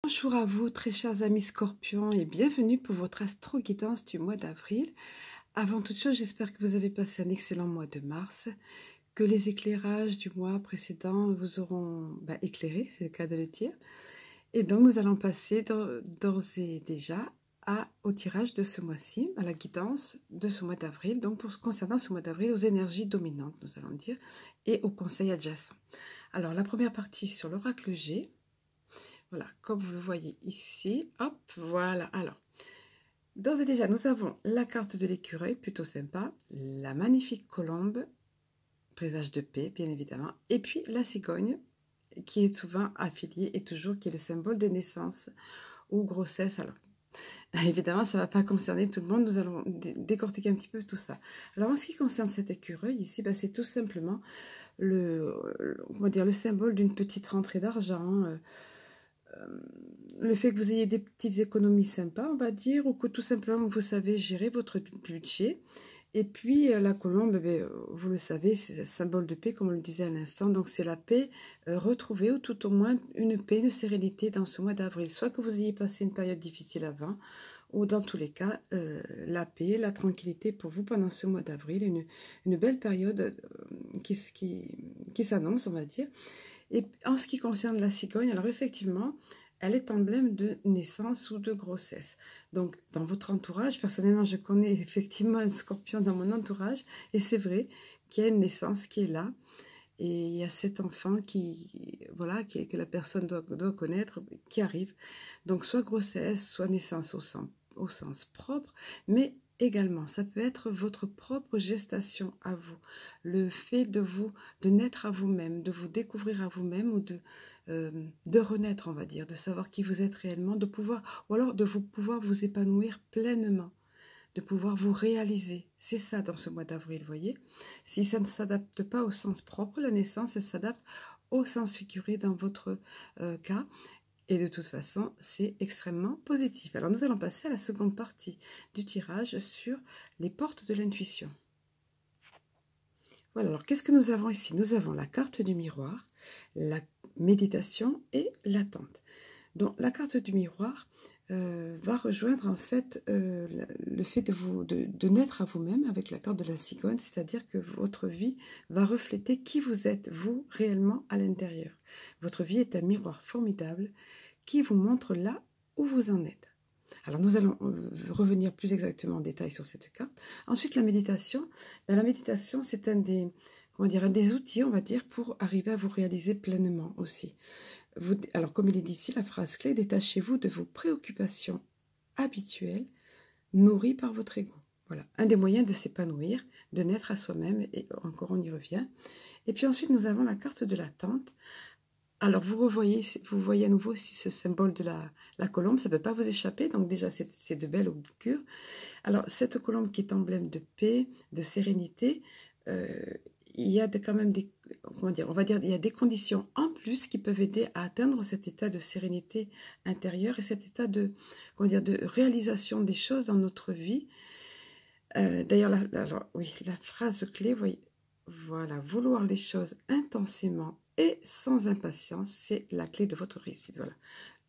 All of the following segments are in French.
Bonjour à vous, très chers amis Scorpions, et bienvenue pour votre astro-guidance du mois d'avril. Avant toute chose, j'espère que vous avez passé un excellent mois de mars, que les éclairages du mois précédent vous auront éclairé, c'est le cas de le dire. Et donc, nous allons passer d'ores et déjà au tirage de ce mois-ci, à la guidance de ce mois d'avril, donc concernant ce mois d'avril, aux énergies dominantes, nous allons dire, et aux conseils adjacents. Alors, la première partie sur l'oracle G. Voilà, comme vous le voyez ici, hop, voilà. Alors, d'ores et déjà, nous avons la carte de l'écureuil, plutôt sympa, la magnifique colombe, présage de paix, bien évidemment, et puis la cigogne, qui est souvent affiliée et toujours qui est le symbole de naissance ou grossesse. Alors, évidemment, ça ne va pas concerner tout le monde, nous allons décortiquer un petit peu tout ça. Alors, en ce qui concerne cet écureuil, ici, c'est tout simplement le symbole d'une petite rentrée d'argent, le fait que vous ayez des petites économies sympas, on va dire, ou que tout simplement vous savez gérer votre budget. Et puis la colombe, vous le savez, c'est un symbole de paix, comme on le disait à l'instant. Donc c'est la paix retrouvée, ou tout au moins une paix, une sérénité dans ce mois d'avril. Soit que vous ayez passé une période difficile avant, ou dans tous les cas, la paix, la tranquillité pour vous pendant ce mois d'avril. Une belle période qui s'annonce, on va dire. Et en ce qui concerne la cigogne, alors effectivement, elle est emblème de naissance ou de grossesse. Donc, dans votre entourage, personnellement, je connais effectivement un scorpion dans mon entourage, et c'est vrai qu'il y a une naissance qui est là, et il y a cet enfant que la personne doit connaître, qui arrive. Donc, soit grossesse, soit naissance au sens propre, mais également, ça peut être votre propre gestation à vous, le fait de naître à vous-même, de vous découvrir à vous-même, ou de renaître, on va dire, de savoir qui vous êtes réellement, ou alors de pouvoir vous épanouir pleinement, de pouvoir vous réaliser. C'est ça dans ce mois d'avril, voyez. Si ça ne s'adapte pas au sens propre, la naissance, elle s'adapte au sens figuré dans votre cas. Et de toute façon, c'est extrêmement positif. Alors, nous allons passer à la seconde partie du tirage sur les portes de l'intuition. Voilà, alors qu'est-ce que nous avons ici? Nous avons la carte du miroir, la méditation et l'attente. Donc, la carte du miroir va rejoindre en fait le fait de naître à vous-même avec la carte de la cigogne, c'est-à-dire que votre vie va refléter qui vous êtes, vous, réellement à l'intérieur. Votre vie est un miroir formidable qui vous montre là où vous en êtes. Alors, nous allons revenir plus exactement en détail sur cette carte. Ensuite, la méditation. La méditation, c'est un des outils, on va dire, pour arriver à vous réaliser pleinement aussi. Alors, comme il est dit ici, la phrase clé, détachez-vous de vos préoccupations habituelles nourries par votre ego. Voilà, un des moyens de s'épanouir, de naître à soi-même, et encore on y revient. Et puis ensuite, nous avons la carte de l'attente. Alors, vous voyez à nouveau ici ce symbole de la colombe, ça ne peut pas vous échapper, donc déjà, c'est de belles augures. Alors, cette colombe qui est emblème de paix, de sérénité, il y a quand même il y a des conditions en plus qui peuvent aider à atteindre cet état de sérénité intérieure et cet état de réalisation des choses dans notre vie. D'ailleurs, la phrase clé, voilà, vouloir les choses intensément et sans impatience, c'est la clé de votre réussite. Voilà,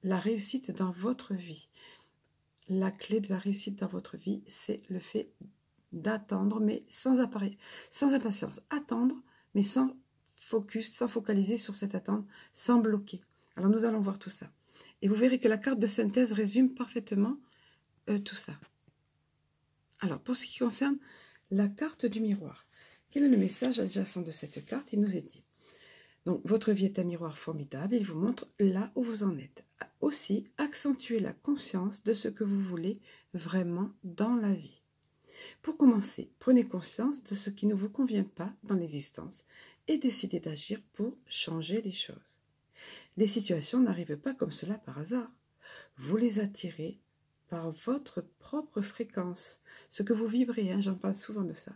la réussite dans votre vie. La clé de la réussite dans votre vie, c'est le fait d'attendre, mais sans impatience. Attendre, mais sans focus, sans focaliser sur cette attente, sans bloquer. Alors, nous allons voir tout ça. Et vous verrez que la carte de synthèse résume parfaitement tout ça. Alors, pour ce qui concerne la carte du miroir, quel est le message adjacent de cette carte? Il nous est dit. Donc, votre vie est un miroir formidable, il vous montre là où vous en êtes. Aussi, accentuez la conscience de ce que vous voulez vraiment dans la vie. Pour commencer, prenez conscience de ce qui ne vous convient pas dans l'existence et décidez d'agir pour changer les choses. Les situations n'arrivent pas comme cela par hasard. Vous les attirez par votre propre fréquence. Ce que vous vibrez, j'en parle souvent de ça.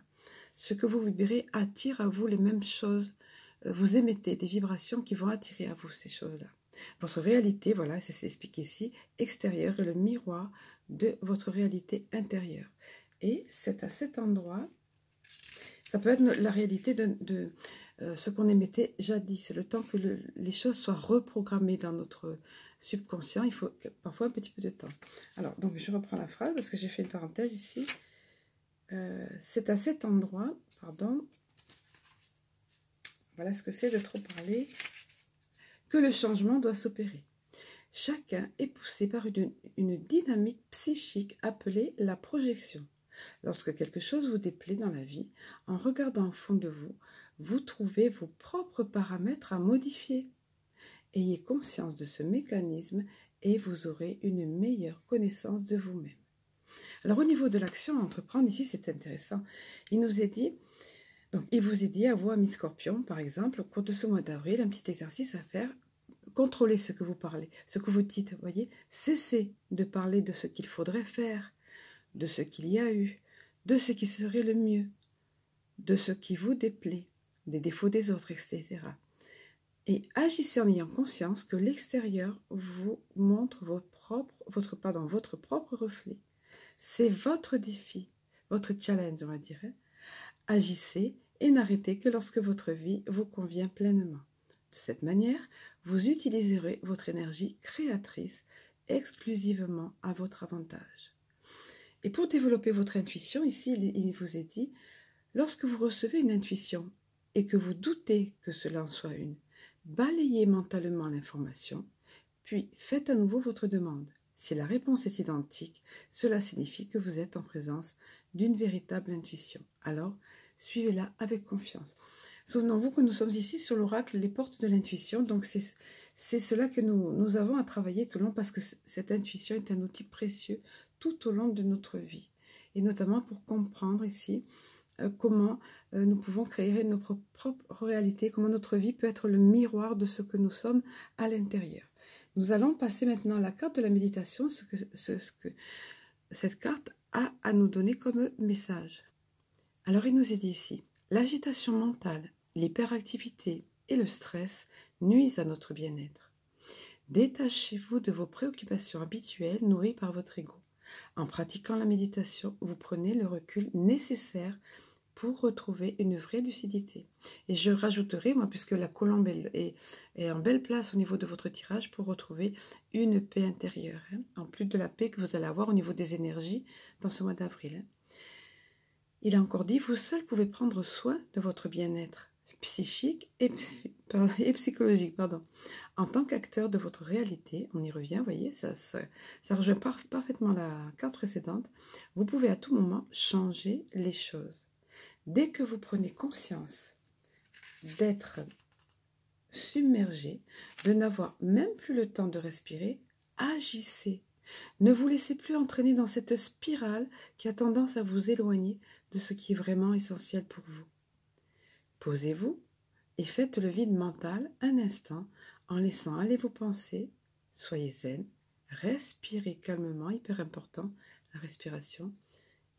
Ce que vous vibrez attire à vous les mêmes choses. Vous émettez des vibrations qui vont attirer à vous ces choses-là. Votre réalité, voilà, c'est expliqué ici, extérieure est le miroir de votre réalité intérieure. Et c'est à cet endroit Ça peut être la réalité de ce qu'on émettait jadis. Le temps que les choses soient reprogrammées dans notre subconscient, il faut parfois un petit peu de temps. Alors, donc je reprends la phrase parce que j'ai fait une parenthèse ici. C'est à cet endroit, pardon, voilà ce que c'est de trop parler, que le changement doit s'opérer. Chacun est poussé par une dynamique psychique appelée la projection. Lorsque quelque chose vous déplaît dans la vie, en regardant au fond de vous, vous trouvez vos propres paramètres à modifier. Ayez conscience de ce mécanisme et vous aurez une meilleure connaissance de vous-même. Alors au niveau de l'action à entreprendre, ici c'est intéressant. Il nous est dit, donc il vous est dit à vous, amis Scorpion, par exemple, au cours de ce mois d'avril, un petit exercice à faire. Contrôlez ce que vous parlez, ce que vous dites, voyez. Cessez de parler de ce qu'il faudrait faire, de ce qu'il y a eu, de ce qui serait le mieux, de ce qui vous déplaît, des défauts des autres, etc. Et agissez en ayant conscience que l'extérieur vous montre votre propre reflet. C'est votre défi, votre challenge, on va dire. Agissez et n'arrêtez que lorsque votre vie vous convient pleinement. De cette manière, vous utiliserez votre énergie créatrice exclusivement à votre avantage. Et pour développer votre intuition, ici, il vous est dit, lorsque vous recevez une intuition et que vous doutez que cela en soit une, balayez mentalement l'information, puis faites à nouveau votre demande. Si la réponse est identique, cela signifie que vous êtes en présence d'une véritable intuition. Alors, suivez-la avec confiance. Souvenons-vous que nous sommes ici sur l'oracle, les portes de l'intuition, donc c'est cela que nous avons à travailler tout le long parce que cette intuition est un outil précieux tout au long de notre vie. Et notamment pour comprendre ici comment nous pouvons créer notre propre réalité, comment notre vie peut être le miroir de ce que nous sommes à l'intérieur. Nous allons passer maintenant à la carte de la méditation, ce que cette carte a à nous donner comme message. Alors il nous est dit ici, l'agitation mentale, l'hyperactivité et le stress nuisent à notre bien-être. Détachez-vous de vos préoccupations habituelles nourries par votre ego. En pratiquant la méditation, vous prenez le recul nécessaire pour retrouver une vraie lucidité. Et je rajouterai, moi, puisque la colombe est en belle place au niveau de votre tirage, pour retrouver une paix intérieure, en plus de la paix que vous allez avoir au niveau des énergies dans ce mois d'avril. Il a encore dit, vous seul pouvez prendre soin de votre bien-être psychique et psychologique. En tant qu'acteur de votre réalité, on y revient, vous voyez, ça rejoint parfaitement la carte précédente, vous pouvez à tout moment changer les choses. Dès que vous prenez conscience d'être submergé, de n'avoir même plus le temps de respirer, agissez. Ne vous laissez plus entraîner dans cette spirale qui a tendance à vous éloigner de ce qui est vraiment essentiel pour vous. Posez-vous et faites le vide mental un instant en laissant aller vos pensées. Soyez zen, respirez calmement, hyper important, la respiration,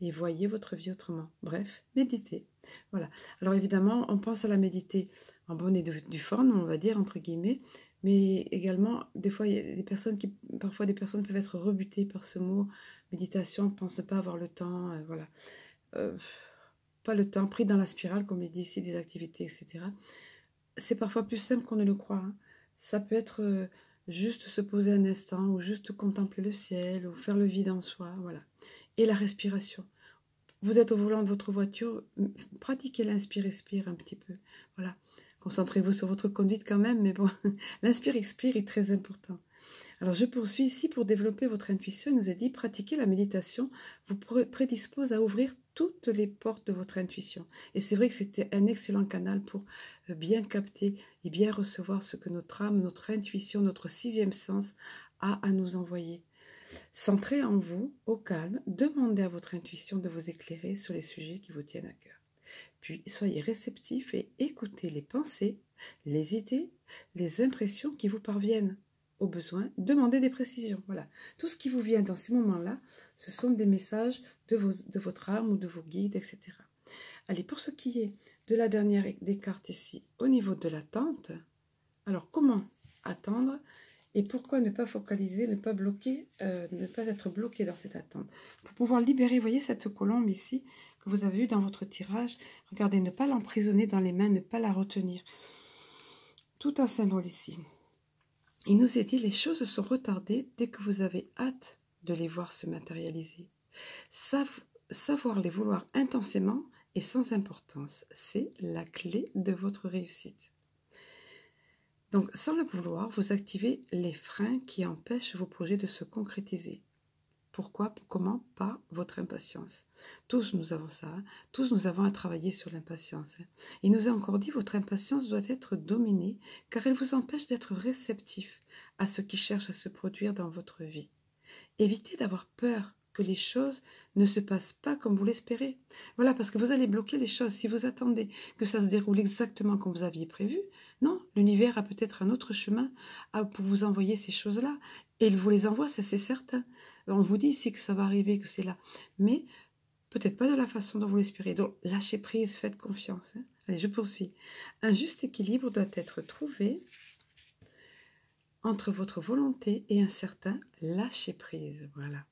et voyez votre vie autrement. Bref, méditez. Voilà. Alors évidemment, on pense à la méditer en bonne et due forme, on va dire, entre guillemets, mais également, des fois, il y a des personnes parfois des personnes peuvent être rebutées par ce mot méditation, pensent ne pas avoir le temps, voilà. Pas le temps, pris dans la spirale, comme il dit ici, des activités, etc. C'est parfois plus simple qu'on ne le croit. Ça peut être juste se poser un instant, ou juste contempler le ciel, ou faire le vide en soi, voilà. Et la respiration. Vous êtes au volant de votre voiture, pratiquez l'inspire-expire un petit peu. Voilà. Concentrez-vous sur votre conduite quand même, mais bon, l'inspire-expire est très important. Alors je poursuis ici pour développer votre intuition. Il nous a dit, pratiquer la méditation vous prédispose à ouvrir toutes les portes de votre intuition. Et c'est vrai que c'était un excellent canal pour bien capter et bien recevoir ce que notre âme, notre intuition, notre sixième sens a à nous envoyer. Centrez en vous, au calme, demandez à votre intuition de vous éclairer sur les sujets qui vous tiennent à cœur. Puis soyez réceptif et écoutez les pensées, les idées, les impressions qui vous parviennent. Au besoin, demandez des précisions. Voilà. Tout ce qui vous vient dans ces moments-là, ce sont des messages de votre âme ou de vos guides, etc. Allez, pour ce qui est de la dernière des cartes ici, au niveau de l'attente, alors comment attendre? Et pourquoi ne pas focaliser, ne pas bloquer, ne pas être bloqué dans cette attente? Pour pouvoir libérer, vous voyez cette colombe ici, que vous avez eue dans votre tirage. Regardez, ne pas l'emprisonner dans les mains, ne pas la retenir. Tout un symbole ici. Il nous est dit, les choses sont retardées dès que vous avez hâte de les voir se matérialiser. Savoir les vouloir intensément et sans importance, c'est la clé de votre réussite. Donc, sans le vouloir, vous activez les freins qui empêchent vos projets de se concrétiser. Pourquoi? Comment? Par votre impatience. Tous nous avons ça. Hein? Tous nous avons à travailler sur l'impatience. Hein? Il nous a encore dit, votre impatience doit être dominée, car elle vous empêche d'être réceptif à ce qui cherche à se produire dans votre vie. Évitez d'avoir peur que les choses ne se passent pas comme vous l'espérez. Voilà, parce que vous allez bloquer les choses. Si vous attendez que ça se déroule exactement comme vous aviez prévu, non, l'univers a peut-être un autre chemin pour vous envoyer ces choses-là. Et il vous les envoie, ça c'est certain. On vous dit ici que ça va arriver, que c'est là. Mais peut-être pas de la façon dont vous l'espérez. Donc, lâchez prise, faites confiance. Hein. Allez, je poursuis. Un juste équilibre doit être trouvé entre votre volonté et un certain lâcher-prise. Voilà.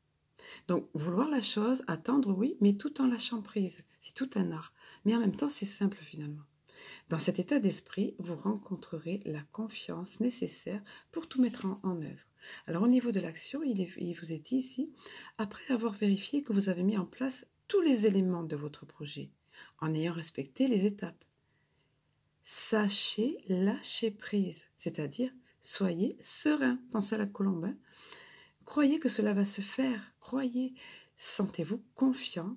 Donc, vouloir la chose, attendre, oui, mais tout en lâchant prise. C'est tout un art. Mais en même temps, c'est simple finalement. Dans cet état d'esprit, vous rencontrerez la confiance nécessaire pour tout mettre en œuvre. Alors, au niveau de l'action, il vous est dit ici, après avoir vérifié que vous avez mis en place tous les éléments de votre projet, en ayant respecté les étapes, sachez lâcher prise, c'est-à-dire soyez serein. Pensez à la colombe. Hein. Croyez que cela va se faire. Croyez. Sentez-vous confiant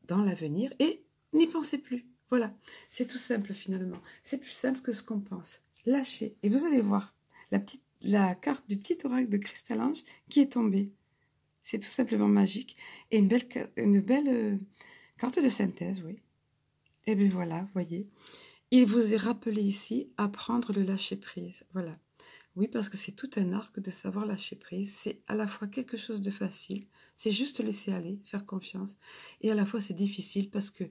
dans l'avenir et n'y pensez plus. Voilà. C'est tout simple finalement. C'est plus simple que ce qu'on pense. Lâchez. Et vous allez voir la carte du petit oracle de Cristal-Ange qui est tombée. C'est tout simplement magique. Et une belle carte de synthèse, oui. Et bien voilà, voyez. Il vous est rappelé ici à prendre le lâcher-prise. Voilà. Oui, parce que c'est tout un art de savoir lâcher prise. C'est à la fois quelque chose de facile, c'est juste laisser aller, faire confiance. Et à la fois, c'est difficile parce que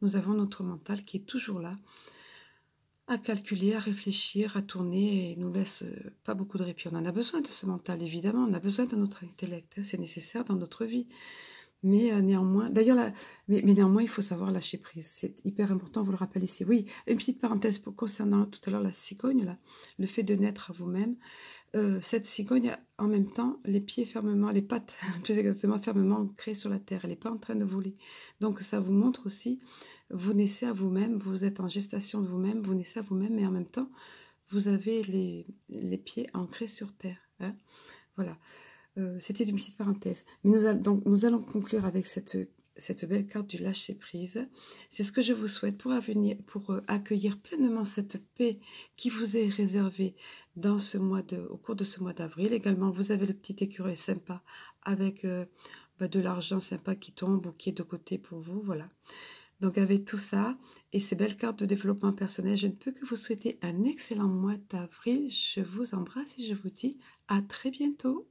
nous avons notre mental qui est toujours là, à calculer, à réfléchir, à tourner et nous laisse pas beaucoup de répit. On en a besoin de ce mental, évidemment. On a besoin de notre intellect. Hein, c'est nécessaire dans notre vie. Mais néanmoins, d'ailleurs, mais néanmoins, il faut savoir lâcher prise. C'est hyper important, vous le rappelez ici. Oui, une petite parenthèse concernant tout à l'heure la cigogne, là, le fait de naître à vous-même. Cette cigogne a en même temps les pieds fermement, les pattes plus exactement fermement ancrées sur la terre. Elle n'est pas en train de voler. Donc ça vous montre aussi, vous naissez à vous-même, vous êtes en gestation de vous-même, vous naissez à vous-même, mais en même temps, vous avez les pieds ancrés sur terre. Hein. Voilà. C'était une petite parenthèse. Mais nous allons conclure avec cette belle carte du lâcher-prise. C'est ce que je vous souhaite pour accueillir pleinement cette paix qui vous est réservée dans au cours de ce mois d'avril. Également, vous avez le petit écureuil sympa avec de l'argent sympa qui tombe ou qui est de côté pour vous. Voilà. Donc avec tout ça et ces belles cartes de développement personnel, je ne peux que vous souhaiter un excellent mois d'avril. Je vous embrasse et je vous dis à très bientôt.